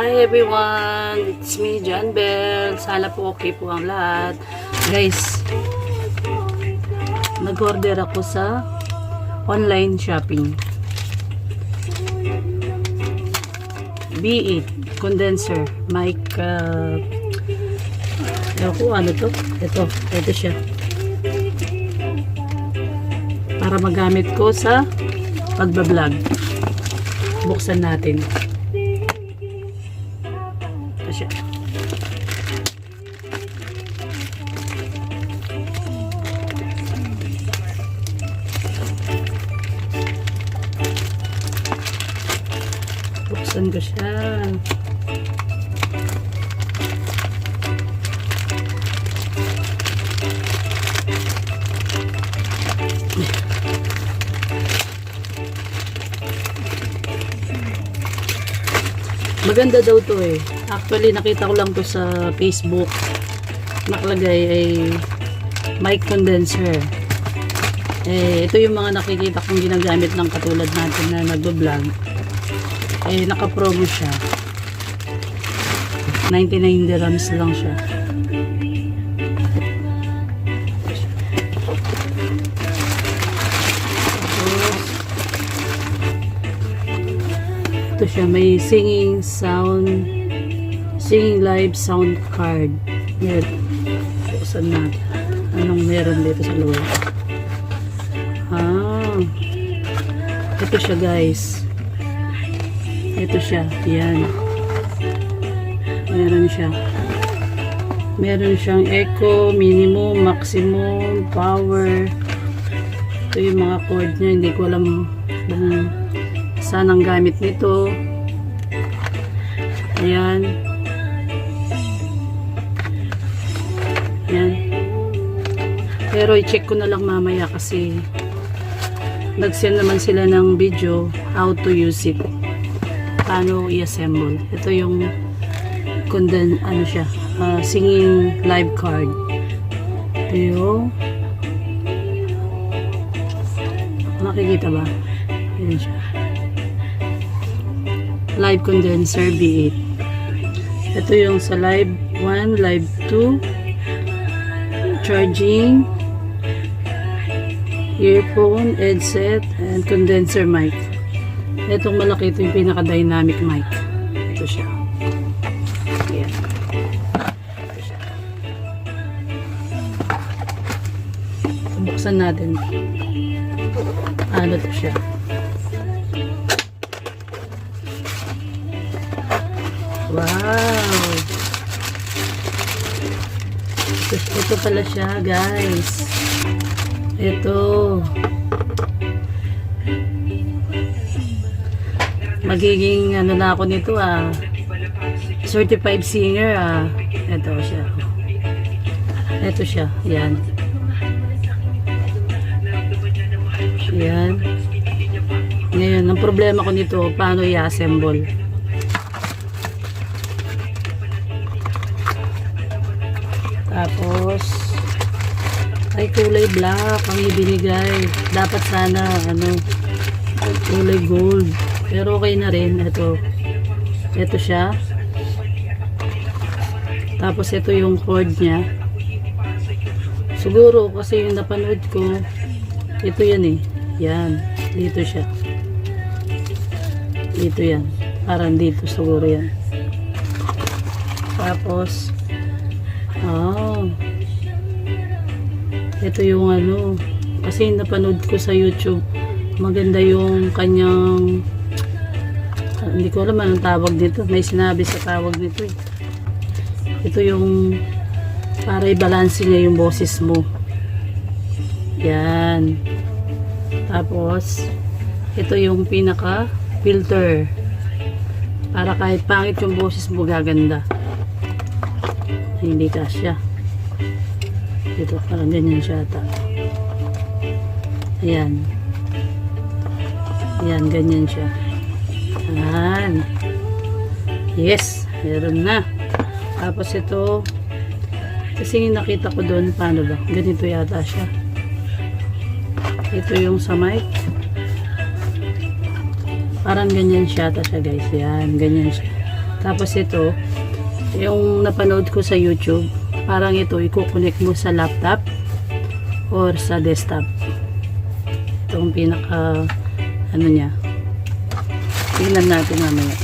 Hi everyone! It's me, John Bell. Sana po okay po ang lahat. Guys, nag-order ako sa online shopping. B8 condenser mic. Ewan ko ano to. Ito siya. Para magamit ko sa pagbablog. Buksan natin. Siya. Buksan ko siya. Maganda daw to eh. Actually, nakita ko lang to sa Facebook. Nakalagay ay mic condenser. Ito yung mga nakikita kong ginagamit ng katulad natin na nagbo-vlog. Naka-promo siya. 99 dirhams lang siya. Ito siya, may singing live sound card. Yan. Buksan natin. Anong meron dito sa loob? Ito siya guys. Ito siya. Yan. Meron siya. Meron siyang echo, minimum, maximum, power. Ito yung mga chord niya. Hindi ko alam kung saan ang gamit nito. Ayan. Ayan. Pero i-check ko na lang mamaya kasi nag-send naman sila ng video how to use it. Paano i-assemble. Ito yung singing live card. Ito yung makikita ba? Ayan siya. Live condenser B8. Ito yung sa live 1, live 2, charging, earphone, headset, and condenser mic. Itong malaki, ito yung pinaka-dynamic mic. Ito siya. Ayan. Ito siya. Buksan natin. Ano to siya? Wow! Ito pala siya, guys. Ito. Magiging ano na ako nito certified singer Ito siya. Ito siya. Yan. Yan. Ngayon, ang problema ko nito, paano i-assemble? Tapos ay kulay black ang ibinigay. Dapat sana kulay gold. Pero okay na rin. Ito siya. Tapos ito yung cord niya. Siguro kasi yung napanood ko, ito yan eh. Yan. Dito siya. Dito yan. Parang dito siguro yan. Tapos ito yung kasi napanood ko sa YouTube, maganda yung kanyang hindi ko alam anong tawag dito, may sinabi sa tawag nito ito yung para i-balance niya yung boses mo. Yan. Tapos ito yung pinaka filter para kahit pangit yung boses mo, gaganda. Hindi kasya. Ito, parang ganyan siya ata. Ayan. Ayan, ganyan siya. Ayan. Yes, meron na. Tapos ito, kasi nakita ko doon, paano ba? Ganito yata siya. Ito yung sa mic. Parang ganyan siya ata siya guys. Yan, ganyan siya. Tapos ito, yung napanood ko sa YouTube, parang ito, i-connect mo sa laptop or sa desktop. Ito yung pinaka, ano niya. Tingnan natin mamaya.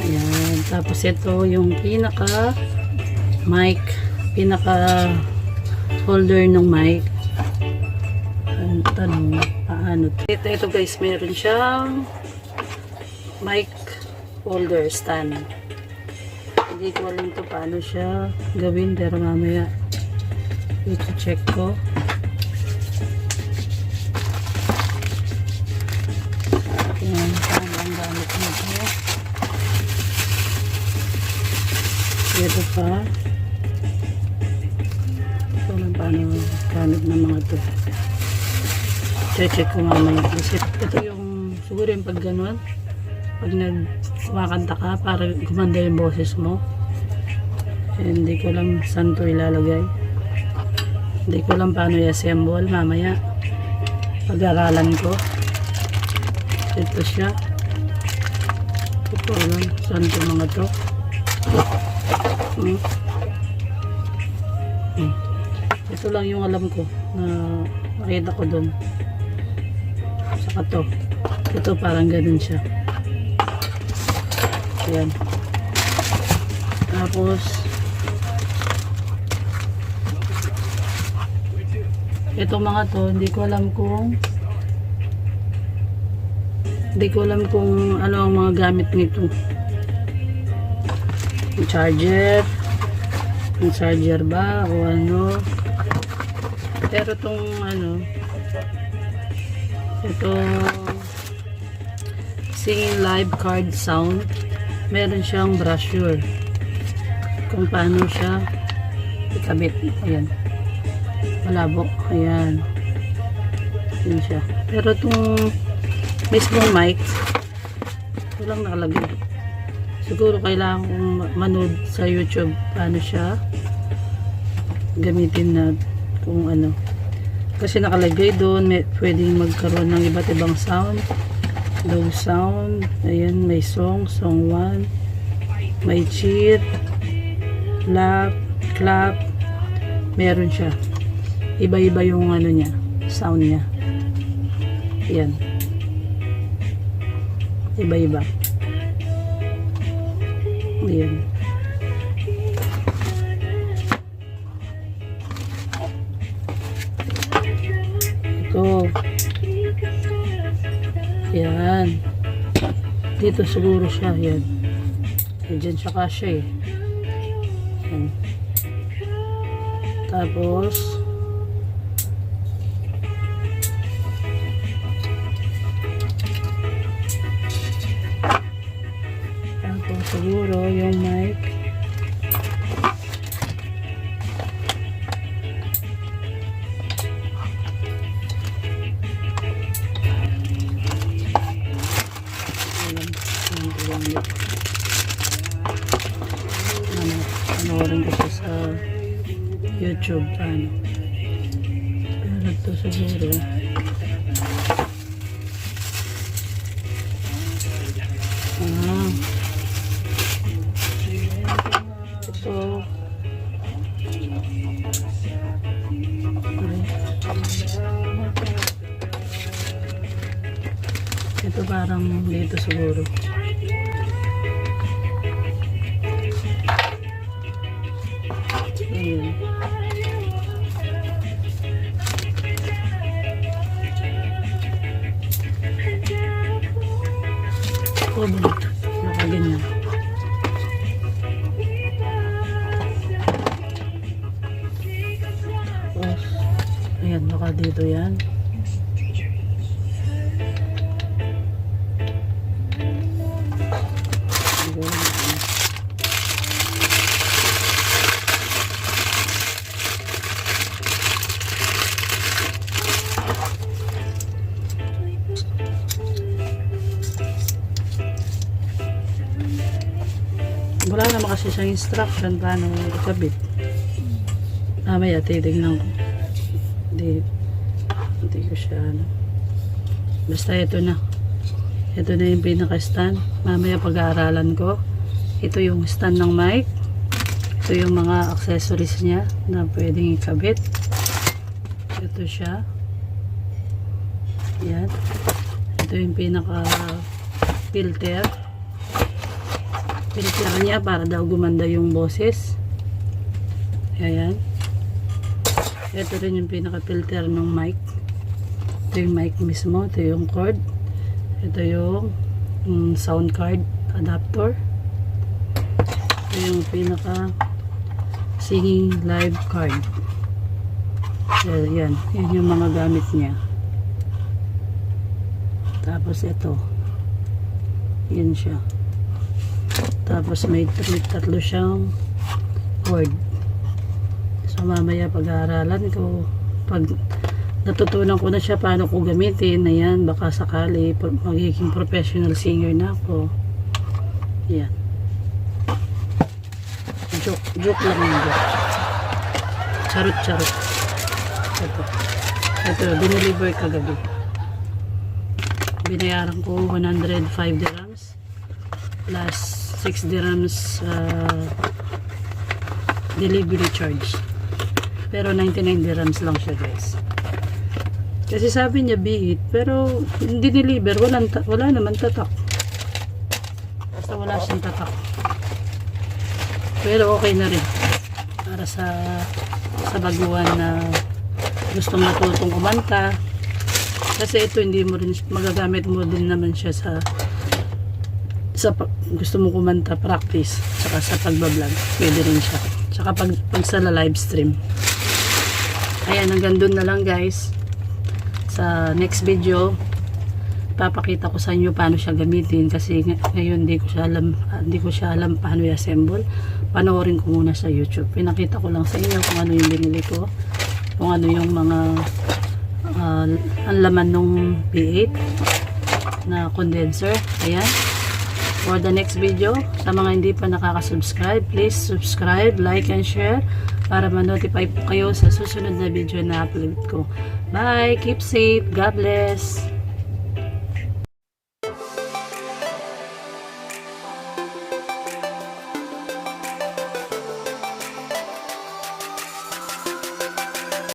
Ayan. Tapos ito yung pinaka mic, pinaka holder ng mic. Ang tanong, paano? Ito guys, meron siyang mic holder stand. Hindi ko alam ito paano siya gawin, pero mamaya i-check ko. Ayan, paano ang gamit nito. Ito pa. Ito lang paano gamit ng mga ito. Check ko mamaya. Kasi ito yung, siguro yung pag ganun, pag kumakanta ka para gumanda yung boses mo. Hindi ko lang saan ito ilalagay. Hindi ko lang paano i-assemble mamaya. Pag-aralan ko. Ito siya. Ito lang. Saan ito mga ito? Ito lang yung alam ko na nakita ko dun. Saka to. Ito parang ganun siya. Ayan. Tapos itong mga to, hindi ko alam kung ano ang mga gamit nito. Yung charger ba o ano. Pero itong ano, ito singing live card sound, meron siyang brochure kung paano siya ikabit. Ayan, malabo. Ayan, yun siya. Pero itong mismong mic, walang nakalagay. Siguro kailangan kong manood sa YouTube paano siya gamitin na kung ano. Kasi nakalagay doon, pwedeng magkaroon ng iba't ibang sound. Low sound. Ayan, may song 1. May cheer, clap. Meron siya. Iba-iba yung ano niya, sound niya. Ayan. Iba-iba. Ayan. Ito. Ayan. Dito siguro siya. Ayan. Diyan siya kasya eh. Ayan. Tapos siguro yung mic. Panoorin ko siya sa YouTube paano. Pero ito siguro ito parang dito siguro. Ayan. Oh, nakaganyan. Tapos ayan, naka dito yan. Wala naman kasi siyang instruction paano ikabit. Mamaya titignan ko. Hindi ko siya ano. Basta ito na. Ito na yung pinaka-stand. Mamaya pag-aaralan ko. Ito yung stand ng mic. Ito yung mga accessories niya na pwedeng ikabit. Ito siya. Yan. Ito yung pinaka-filter. Filter niya para daw gumanda yung boses. Ayan. Ito rin yung pinaka-filter ng mic. Ito yung mic mismo. Ito yung cord. Ito yung sound card adapter. Ito yung pinaka singing live card. Yan. Yan yung mga gamit niya. Tapos ito. Yan siya. Tapos may tatlo siyang cord. So mamaya pag-aaralan ko, pag natutunan ko na siya paano ko gamitin, ayan, baka sakali magiging professional singer na ako. Yan. Joke lang yun. Charot. Ito, dineliver kagabi. Binayaran ko 105 dirhams plus 6 dirhams delivery charge. Pero 99 dirhams lang siya, guys. Kasi sabi niya be it, pero hindi deliver, wala naman tatak. Basta wala siyang tatak. Pero okay na rin para sa baguhan na gustong matutong kumanta. Kasi ito hindi mo rin magagamit mo din naman siya sa gusto mo kumanta, practice, saka sa pagbablog pwede rin siya, saka pag sa live stream. Ayan, hanggang dun na lang, guys. Sa next video papakita ko sa inyo paano siya gamitin, kasi ngayon hindi ko siya alam paano i-assemble. Panoorin ko muna sa YouTube. Pinakita ko lang sa inyo kung ano yung binili ko, kung ano yung mga ang laman ng V8 na condenser. Ayan. For the next video, sa mga hindi pa nakaka-subscribe, please subscribe, like, and share para ma-notify po kayo sa susunod na video na upload ko. Bye! Keep safe! God bless!